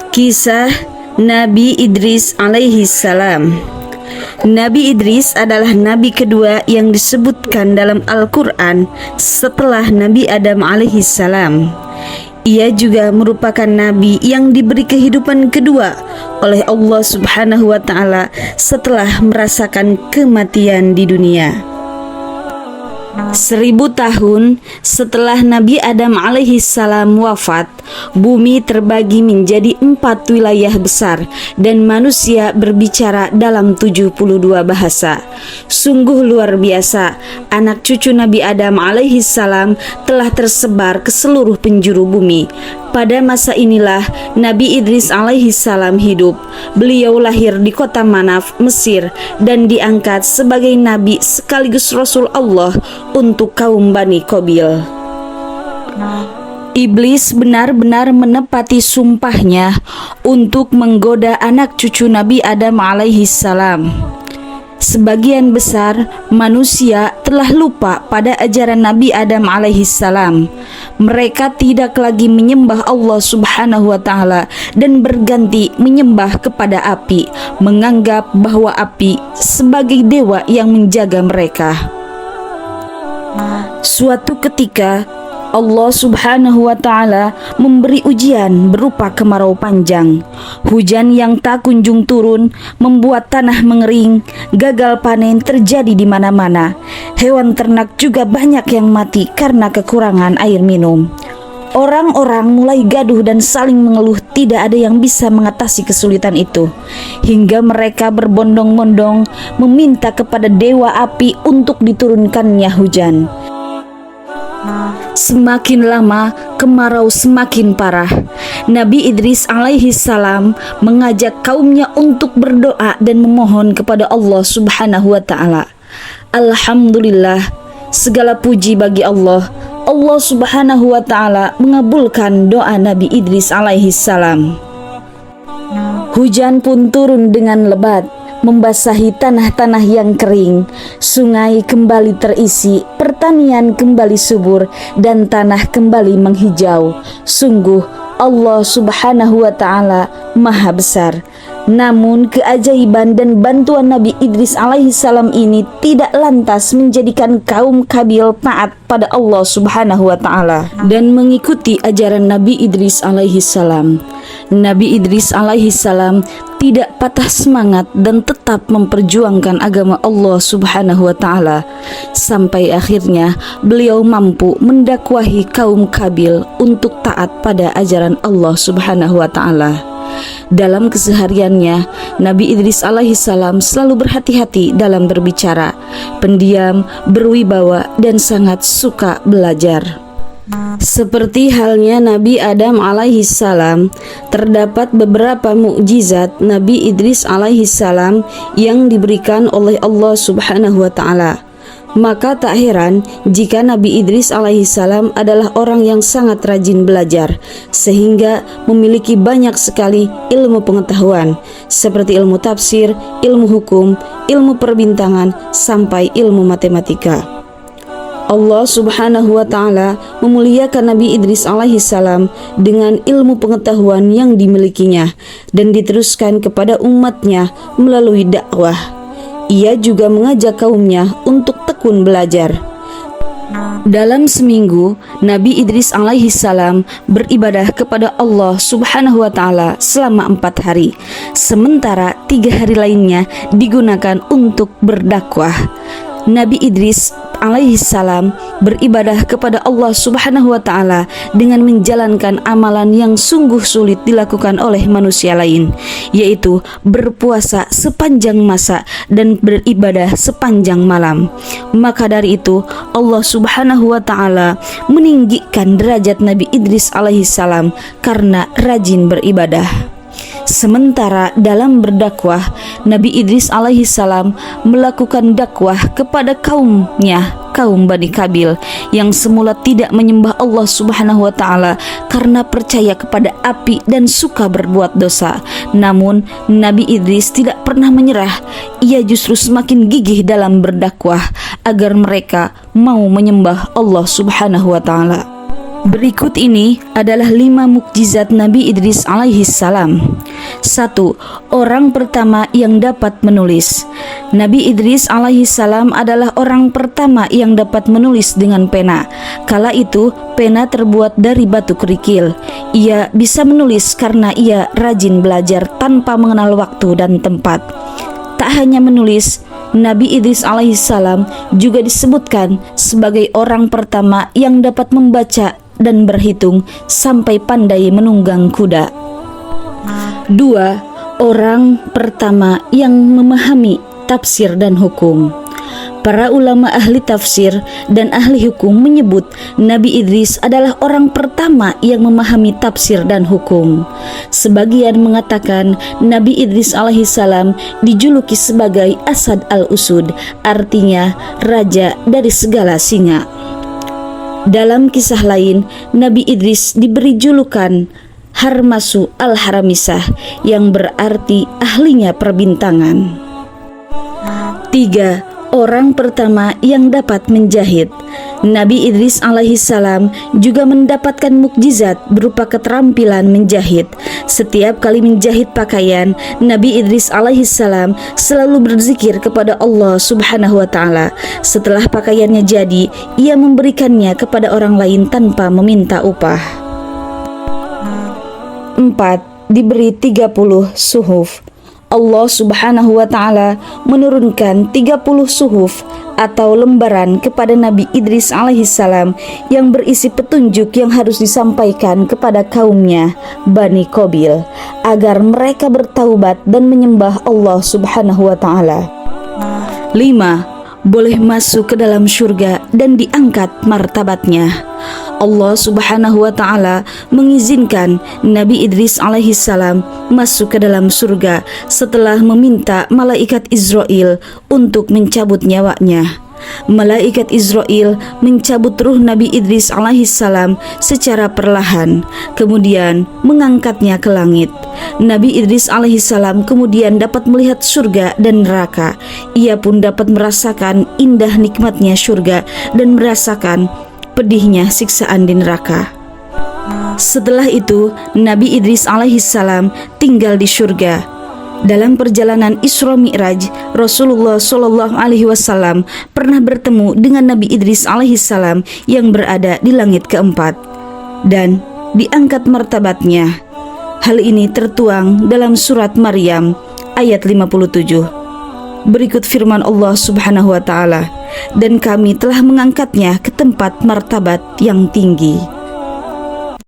Kisah Nabi Idris alaihi salam. Nabi Idris adalah nabi kedua yang disebutkan dalam Al-Quran setelah Nabi Adam alaihi salam. Ia juga merupakan nabi yang diberi kehidupan kedua oleh Allah Subhanahu wa Ta'ala setelah merasakan kematian di dunia. 1000 tahun setelah Nabi Adam alaihi salam wafat, bumi terbagi menjadi 4 wilayah besar dan manusia berbicara dalam 72 bahasa. Sungguh luar biasa, anak cucu Nabi Adam alaihi salam telah tersebar ke seluruh penjuru bumi. Pada masa inilah Nabi Idris alaihi salam hidup. Beliau lahir di kota Manaf, Mesir, dan diangkat sebagai nabi sekaligus Rasul Allah untuk kaum Bani Qabil. Iblis benar-benar menepati sumpahnya untuk menggoda anak cucu Nabi Adam alaihi salam. Sebagian besar manusia telah lupa pada ajaran Nabi Adam alaihi salam. Mereka tidak lagi menyembah Allah Subhanahu wa Ta'ala dan berganti menyembah kepada api, menganggap bahwa api sebagai dewa yang menjaga mereka. Suatu ketika Allah Subhanahu wa Ta'ala memberi ujian berupa kemarau panjang. Hujan yang tak kunjung turun membuat tanah mengering, gagal panen terjadi di mana-mana. Hewan ternak juga banyak yang mati karena kekurangan air minum. Orang-orang mulai gaduh dan saling mengeluh, tidak ada yang bisa mengatasi kesulitan itu. Hingga mereka berbondong-bondong meminta kepada dewa api untuk diturunkannya hujan. Semakin lama kemarau semakin parah. Nabi Idris alaihi salam mengajak kaumnya untuk berdoa dan memohon kepada Allah Subhanahu wa Ta'ala. Alhamdulillah, segala puji bagi Allah. Allah Subhanahu wa Ta'ala mengabulkan doa Nabi Idris alaihi salam. Hujan pun turun dengan lebat, membasahi tanah-tanah yang kering. Sungai kembali terisi, pertanian kembali subur, dan tanah kembali menghijau. Sungguh Allah Subhanahu wa Ta'ala Maha Besar. Namun keajaiban dan bantuan Nabi Idris alaihi salam ini tidak lantas menjadikan kaum Qabil taat pada Allah Subhanahu wa Ta'ala dan mengikuti ajaran Nabi Idris alaihi salam. Nabi Idris alaihi salam tidak patah semangat dan tetap memperjuangkan agama Allah Subhanahu wa Ta'ala sampai akhirnya beliau mampu mendakwahi kaum Qabil untuk taat pada ajaran Allah Subhanahu wa Ta'ala. Dalam kesehariannya, Nabi Idris alaihi salam selalu berhati-hati dalam berbicara, pendiam, berwibawa, dan sangat suka belajar. Seperti halnya Nabi Adam alaihi salam, terdapat beberapa mukjizat Nabi Idris alaihi salam yang diberikan oleh Allah Subhanahu wa Ta'ala. Maka tak heran jika Nabi Idris alaihi salam adalah orang yang sangat rajin belajar, sehingga memiliki banyak sekali ilmu pengetahuan seperti ilmu tafsir, ilmu hukum, ilmu perbintangan, sampai ilmu matematika. Allah Subhanahu wa Ta'ala memuliakan Nabi Idris alaihi salam dengan ilmu pengetahuan yang dimilikinya dan diteruskan kepada umatnya melalui dakwah. Ia juga mengajak kaumnya untuk tekun belajar. Dalam seminggu, Nabi Idris alaihi salam beribadah kepada Allah Subhanahu wa Ta'ala selama 4 hari, sementara 3 hari lainnya digunakan untuk berdakwah. Nabi Idris alaihi salam beribadah kepada Allah Subhanahu wa Ta'ala dengan menjalankan amalan yang sungguh sulit dilakukan oleh manusia lain, yaitu berpuasa sepanjang masa dan beribadah sepanjang malam. Maka dari itu Allah Subhanahu wa Ta'ala meninggikan derajat Nabi Idris alaihi salam karena rajin beribadah. Sementara dalam berdakwah, Nabi Idris alaihi salam melakukan dakwah kepada kaumnya, kaum Bani Qabil yang semula tidak menyembah Allah Subhanahu wa Ta'ala karena percaya kepada api dan suka berbuat dosa. Namun Nabi Idris tidak pernah menyerah. Ia justru semakin gigih dalam berdakwah agar mereka mau menyembah Allah Subhanahu wa Ta'ala. Berikut ini adalah 5 mukjizat Nabi Idris alaihi salam. 1. Orang pertama yang dapat menulis. Nabi Idris alaihi salam adalah orang pertama yang dapat menulis dengan pena. Kala itu pena terbuat dari batu kerikil. Ia bisa menulis karena ia rajin belajar tanpa mengenal waktu dan tempat. Tak hanya menulis, Nabi Idris alaihissalam juga disebutkan sebagai orang pertama yang dapat membaca dan berhitung sampai pandai menunggang kuda. 2. Orang pertama yang memahami tafsir dan hukum. Para ulama ahli tafsir dan ahli hukum menyebut Nabi Idris adalah orang pertama yang memahami tafsir dan hukum. Sebagian mengatakan Nabi Idris alaihissalam dijuluki sebagai Asad al-Usud, artinya raja dari segala singa. Dalam kisah lain, Nabi Idris diberi julukan Harmasu al-Haramisah yang berarti ahlinya perbintangan. 3. Orang pertama yang dapat menjahit. Nabi Idris alaihissalam juga mendapatkan mukjizat berupa keterampilan menjahit. Setiap kali menjahit pakaian, Nabi Idris alaihissalam selalu berzikir kepada Allah subhanahu wa ta'ala. Setelah pakaiannya jadi, ia memberikannya kepada orang lain tanpa meminta upah. 4. Diberi 30 suhuf. Allah subhanahu wa ta'ala menurunkan 30 suhuf atau lembaran kepada Nabi Idris alaihissalam yang berisi petunjuk yang harus disampaikan kepada kaumnya Bani Qabil agar mereka bertaubat dan menyembah Allah subhanahu wa ta'ala. 5. Boleh masuk ke dalam surga dan diangkat martabatnya. Allah subhanahu wa ta'ala mengizinkan Nabi Idris alaihissalam masuk ke dalam surga setelah meminta malaikat Israel untuk mencabut nyawanya. Malaikat Israel mencabut ruh Nabi Idris alaihissalam secara perlahan, kemudian mengangkatnya ke langit. Nabi Idris alaihissalam kemudian dapat melihat surga dan neraka. Ia pun dapat merasakan indah nikmatnya surga dan merasakan pedihnya siksaan di neraka. Setelah itu, Nabi Idris alaihissalam tinggal di surga. Dalam perjalanan Isra Mi'raj, Rasulullah Shallallahu Alaihi Wasallam pernah bertemu dengan Nabi Idris alaihissalam yang berada di langit keempat dan diangkat martabatnya. Hal ini tertuang dalam surat Maryam ayat 57. Berikut firman Allah subhanahu wa ta'ala, dan kami telah mengangkatnya ke tempat martabat yang tinggi.